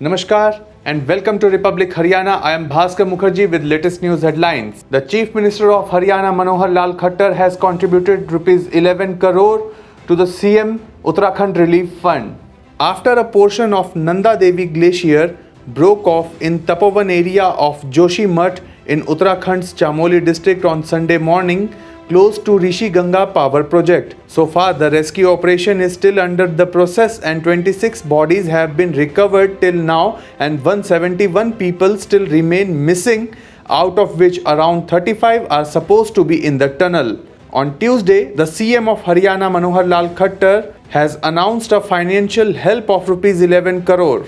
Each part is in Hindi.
Namaskar and welcome to Republic Haryana. I am Bhaskar Mukherjee with latest news headlines. The Chief Minister of Haryana Manohar Lal Khattar has contributed rupees 11 crore to the CM Uttarakhand Relief Fund. After a portion of Nanda Devi Glacier broke off in Tapovan area of Joshi Math in Uttarakhand's Chamoli district on Sunday morning, close to Rishi Ganga power project. So far, the rescue operation is still under the process and 26 bodies have been recovered till now and 171 people still remain missing, out of which around 35 are supposed to be in the tunnel. On Tuesday, the CM of Haryana Manohar Lal Khattar has announced a financial help of rupees 11 crore.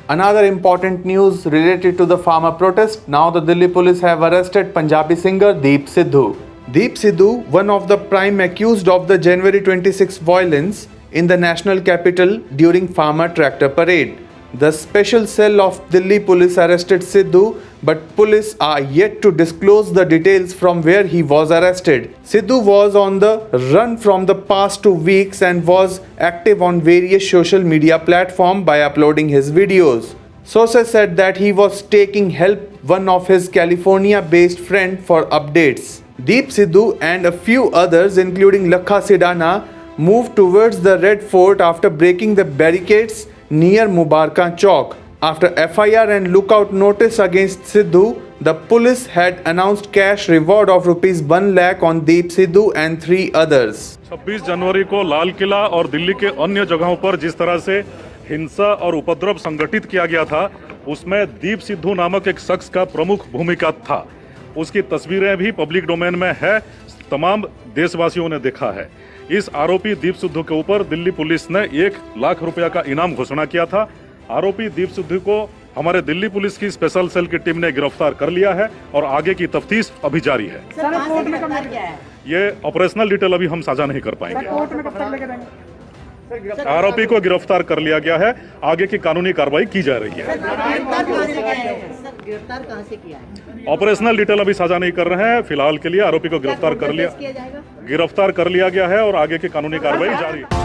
Another important news related to the farmer protest. Now the Delhi police have arrested Punjabi singer Deep Sidhu. Deep Sidhu, one of the prime accused of the January 26 violence in the national capital during farmer tractor parade. The special cell of Delhi police arrested Sidhu, but police are yet to disclose the details from where he was arrested. Sidhu was on the run from the past 2 weeks and was active on various social media platforms by uploading his videos. Sources said that he was taking help one of his California-based friend for updates. Deep Sidhu and a few others, including Lakha Sidana, moved towards the Red Fort after breaking the barricades near Mubarka Chowk. After FIR and lookout notice against Sidhu, the police had announced cash reward of rupees 1 lakh on Deep Sidhu and 3 others. 26 जनवरी को लाल किला और दिल्ली के अन्य जगहों पर जिस तरह से हिंसा और उपद्रव संगठित किया गया था, उसमें दीप सिद्धू नामक एक शख्स का प्रमुख भूमिका था। उसकी तस्वीरें भी पब्लिक डोमेन में है, तमाम देशवासियों ने देखा है। इस आरोपी दीप सिद्धू के ऊपर दिल्ली पुलिस ने 1 लाख रुपया का इनाम घोषणा किया था। आरोपी दीप सिद्धू को हमारे दिल्ली पुलिस की स्पेशल सेल की टीम ने गिरफ्तार कर लिया है और आगे की तफ्तीश अभी जारी है। ये ऑपरेशनल डिटेल अभी हम साझा नहीं कर पाएंगे। आरोपी को गिरफ्तार कर लिया गया है, आगे की कानूनी कार्रवाई की जा रही है। ऑपरेशनल डिटेल अभी साझा नहीं कर रहे हैं। फिलहाल के लिए आरोपी को गिरफ्तार कर लिया गया है और आगे की कानूनी कार्रवाई जारी है।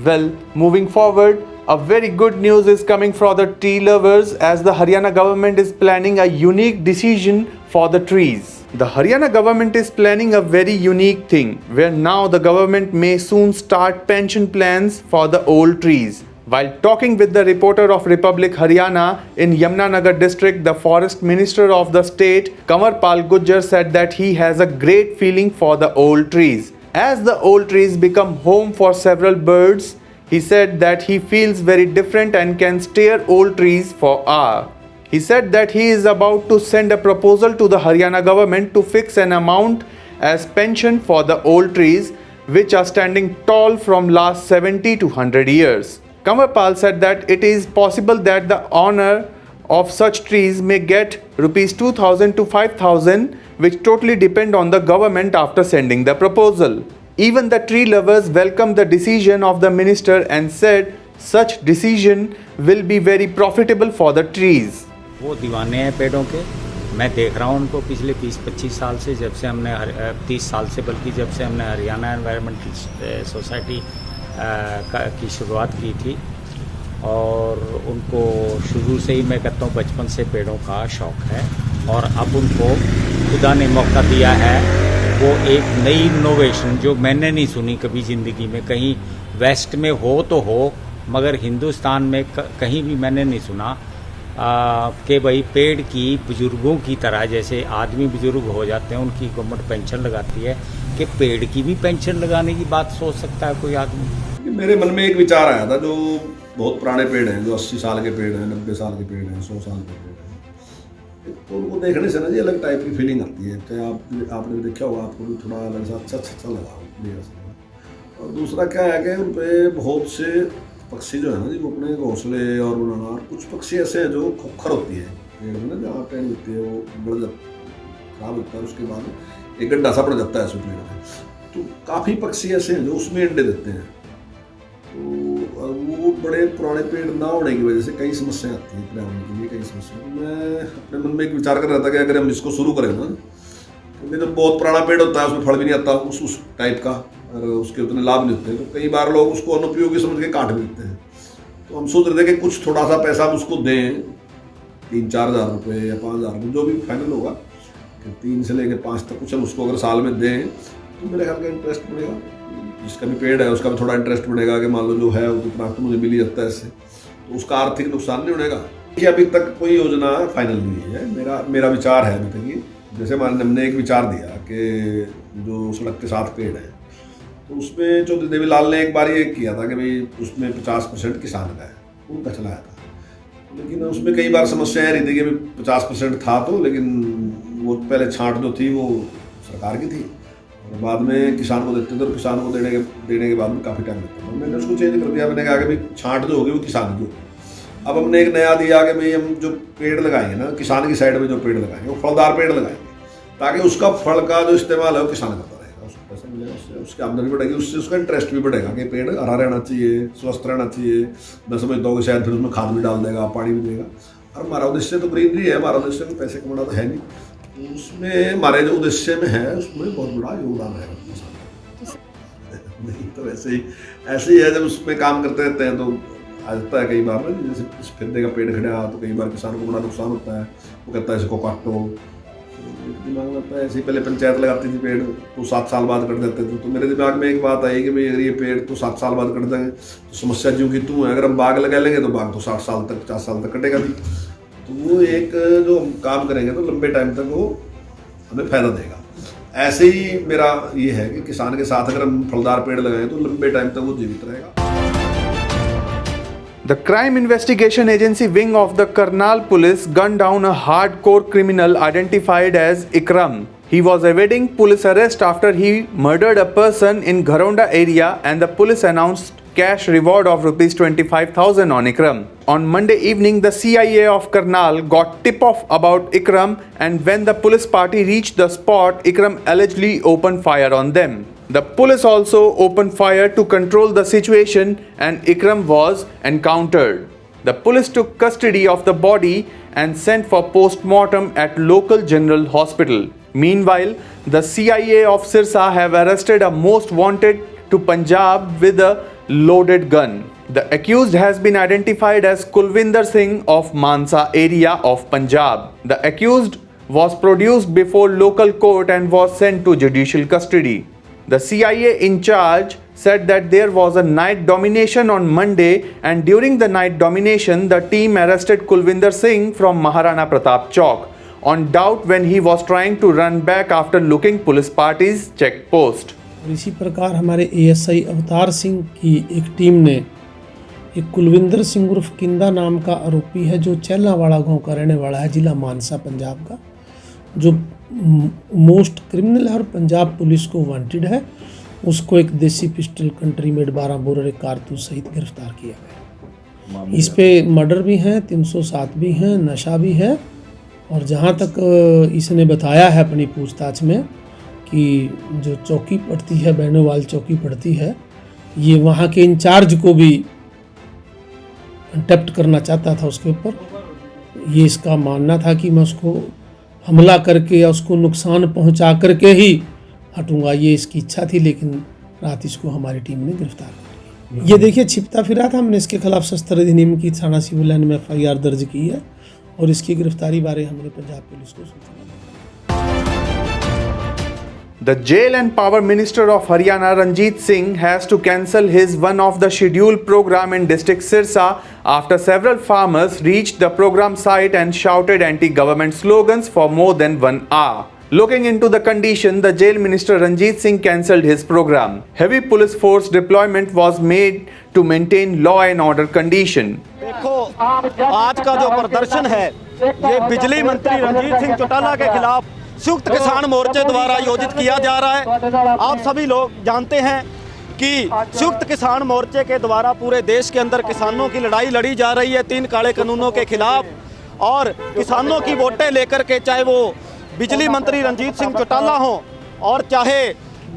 Well, moving forward, a very good news is coming for the tree lovers as the Haryana government is planning a unique decision for the trees. The Haryana government is planning a very unique thing where now the government may soon start pension plans for the old trees. While talking with the reporter of Republic Haryana in Yamunanagar district, the forest minister of the state, Kanwar Pal Gujjar, said that he has a great feeling for the old trees. As the old trees become home for several birds, he said that he feels very different and can stare old trees for hours. He said that he is about to send a proposal to the Haryana government to fix an amount as pension for the old trees which are standing tall from last 70 to 100 years. Kanwar Pal said that it is possible that the owner of such trees may get rupees 2,000 to 5,000, which totally depend on the government after sending the proposal. Even the tree lovers welcomed the decision of the minister and said such decision will be very profitable for the trees. वो दीवाने हैं पेड़ों के। मैं देख रहा हूँ उनको पिछले 20-25 साल से, जब से हमने 30 साल से बल्कि जब से हमने हरियाणा एनवायरमेंटल सोसाइटी की शुरुआत की थी, और उनको शुरू से ही मैं कहता हूँ बचपन से पेड़ों का शौक़ है। और अब उनको खुदा ने मौका दिया है, वो एक नई इनोवेशन जो मैंने नहीं सुनी कभी ज़िंदगी में, कहीं वेस्ट में हो तो हो मगर हिंदुस्तान में कहीं भी मैंने नहीं सुना कि भाई पेड़ की बुज़ुर्गों की तरह, जैसे आदमी बुज़ुर्ग हो जाते हैं उनकी गवर्नमेंट पेंशन लगाती है, कि पेड़ की भी पेंशन लगाने की बात सोच सकता है कोई आदमी। मेरे मन में एक विचार आया था, जो बहुत पुराने पेड़ हैं, जो 80 साल के पेड़ हैं, 90 साल के पेड़ हैं, 100 साल के पेड़ हैं, तो उनको देखने से ना जी अलग टाइप की फीलिंग आती है। क्या आपने भी देखा होगा, आपको भी थोड़ा अलग सा अच्छा लगा। और दूसरा क्या है कि उन पर बहुत से पक्षी जो है ना जी, वो अपने घोंसले और बनाना, कुछ पक्षी ऐसे हैं जो खोखर होती है पेड़ में ना, जहाँ पेड़ होती है वो बढ़ जाता खराब होता है, उसके बाद एक गड्ढा सा पड़ जाता है उसमें पेड़ में। तो काफ़ी पक्षी ऐसे हैं जो उसमें अंडे देते हैं। तो वो बड़े पुराने पेड़ ना होने की वजह से कई समस्याएं आती हैं पर्यावरण के लिए, कई समस्याएं। मैं अपने मन में एक विचार कर रहा था कि अगर हम इसको शुरू करें ना, क्योंकि जब बहुत पुराना पेड़ होता है उसमें फल भी नहीं आता उस टाइप का, और उसके उतने लाभ नहीं होते, तो कई बार लोग उसको अनुपयोगी समझ के काट भी देते हैं। तो हम सोच रहे थे कि कुछ थोड़ा सा पैसा हम उसको दें, 3-4 हज़ार रुपये या 5 हज़ार रुपये, जो भी फाइनल होगा, कि 3 से लेकर 5 तक कुछ हम उसको अगर साल में दें तो मेरे ख्याल का इंटरेस्ट बढ़ेगा, जिसका भी पेड़ है उसका भी थोड़ा इंटरेस्ट बढ़ेगा कि मान लो जो है वो कितना तो मुझे मिल ही जाता है इससे, तो उसका आर्थिक नुकसान नहीं होगा। कि अभी तक कोई योजना फाइनल नहीं है। मेरा विचार है अभी तक कि जैसे हमने एक विचार दिया कि जो सड़क के साथ पेड़ है, तो उसमें चौधरी देवीलाल ने एक बार ये किया था कि भाई उसमें 50% किसान का है, उनका चलाया था, लेकिन उसमें कई बार समस्याएं रही थी कि 50% था तो, लेकिन वो पहले छांट जो थी वो सरकार की थी और बाद में किसान को देते थे, और किसान को देने के बाद में काफ़ी टाइम लगता था। मैंने उसको चेंज कर दिया, मैंने कहा कि भाई छांट जो होगी वो किसान की होगी। अब हमने एक नया दिया कि भाई हम जो पेड़ लगाएंगे ना, किसान की साइड में जो पेड़ लगाएंगे वो फलदार पेड़ लगाएंगे, ताकि उसका फल का जो इस्तेमाल है वो किसान करता रहेगा, उसको पैसा मिलेगा, उससे उसकी आमदनी बढ़ेगी, उससे उसका इंटरेस्ट भी बढ़ेगा कि पेड़ हरा रहना चाहिए, स्वस्थ रहना चाहिए। मैं समझता हूँ कि शायद फिर उसमें खाद भी डाल देगा, पानी भी देगा। और हमारा उद्देश्य तो ग्रीनरी है, हमारा उद्देश्य में पैसे कमाना तो है नहीं, तो उसमें हमारे जो उद्देश्य में है उसमें बहुत बड़ा योगदान रहेगा किसान। नहीं तो ऐसे ही है, जब उसमें काम करते रहते हैं तो आ जाता है कई बार ना, जैसे इस फिरने का पेड़ खड़ा तो कई बार किसान को बड़ा नुकसान होता है, वो कहता है इसको काटो, दिमाग में आता है। ऐसे ही पहले पंचायत लगाती थी पेड़ तो 7 साल बाद कट देते थे, तो मेरे दिमाग में एक बात आई कि भाई अगर ये पेड़ तो 7 साल बाद कट देंगे तो समस्या ज्यों की त्यों है, अगर हम बाग लगा लेंगे तो बाग तो 60 साल तक 50 साल तक कटेगा भी। तो वो एक जो हम काम करेंगे तो लंबे टाइम तक वो हमें फायदा देगा। ऐसे ही मेरा ये है कि किसान के साथ अगर हम फलदार पेड़ लगाएं तो लंबे टाइम तक वो जीवित रहेगा। The Crime Investigation Agency wing of the Karnal police gunned down a hardcore criminal identified as Ikram. He was evading police arrest after he murdered a person in Gharonda area, and the police announced cash reward of rupees 25,000 on Ikram. On Monday evening, the CIA of Karnal got tip-off about Ikram, and when the police party reached the spot, Ikram allegedly opened fire on them. The police also opened fire to control the situation, and Ikram was encountered. The police took custody of the body and sent for post-mortem at local general hospital. Meanwhile, the CIA of Sirsa have arrested a most wanted to Punjab with a loaded gun. The accused has been identified as Kulvinder Singh of Mansa area of Punjab. The accused was produced before local court and was sent to judicial custody. The CIA in charge said that there was a night domination on Monday, and during the night domination, the team arrested Kulvinder Singh from Maharana Pratap Chowk on doubt when he was trying to run back after looking police party's checkpost. और इसी प्रकार हमारे ASI अवतार सिंह की एक टीम ने एक कुलविंदर सिंह उर्फ किंदा नाम का आरोपी है, जो चेलावाड़ा गांव का रहने वाला है, जिला मानसा पंजाब का, जो मोस्ट क्रिमिनल है और पंजाब पुलिस को वांटेड है। उसको एक देसी पिस्टल, कंट्री मेड 12 बोर एक कारतूस सहित गिरफ्तार किया गया। इस पे मर्डर भी हैं, 307 भी हैं, नशा भी है। और जहाँ तक इसने बताया है अपनी पूछताछ में कि जो चौकी पड़ती है, बैनोवाल चौकी पड़ती है, ये वहाँ के इंचार्ज को भी अटेम्प्ट करना चाहता था उसके ऊपर। ये इसका मानना था कि मैं उसको हमला करके या उसको नुकसान पहुंचा करके ही हटूंगा, ये इसकी इच्छा थी। लेकिन रात इसको हमारी टीम ने गिरफ्तार कर लिया। ये देखिए छिपता फिरा था। हमने इसके खिलाफ शस्त्र अधिनियम की थाना सिविल लाइन में FIR दर्ज की है और इसकी गिरफ्तारी बारे हमने पंजाब पुलिस को सूचना दी। The Jail and Power Minister of Haryana Ranjit Singh has to cancel his one of the scheduled program in district Sirsa after several farmers reached the program site and shouted anti-government slogans for more than 1 hour. Looking into the condition, the Jail Minister Ranjit Singh cancelled his program. Heavy police force deployment was made to maintain law and order condition. देखो आज का जो प्रदर्शन है ये बिजली मंत्री रंजीत सिंह चौटाला के खिलाफ संयुक्त किसान मोर्चे द्वारा आयोजित किया जा रहा है। आप सभी लोग जानते हैं कि संयुक्त किसान मोर्चे के द्वारा पूरे देश के अंदर किसानों की लड़ाई लड़ी जा रही है 3 काले कानूनों के खिलाफ, और किसानों की वोटें लेकर के चाहे वो बिजली मंत्री रंजीत सिंह चौटाला हों और चाहे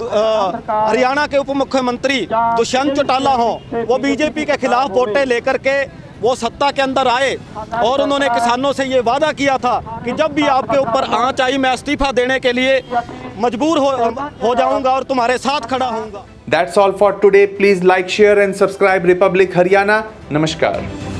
हरियाणा के उप मुख्यमंत्री दुष्यंत चौटाला हों, वो बीजेपी के खिलाफ वोटें लेकर के वो सत्ता के अंदर आए और उन्होंने किसानों से ये वादा किया था कि जब भी आपके ऊपर आंच आई मैं इस्तीफा देने के लिए मजबूर हो जाऊंगा और तुम्हारे साथ खड़ा होऊंगा। That's all for today. Please like, share and subscribe Republic Haryana. Namaskar.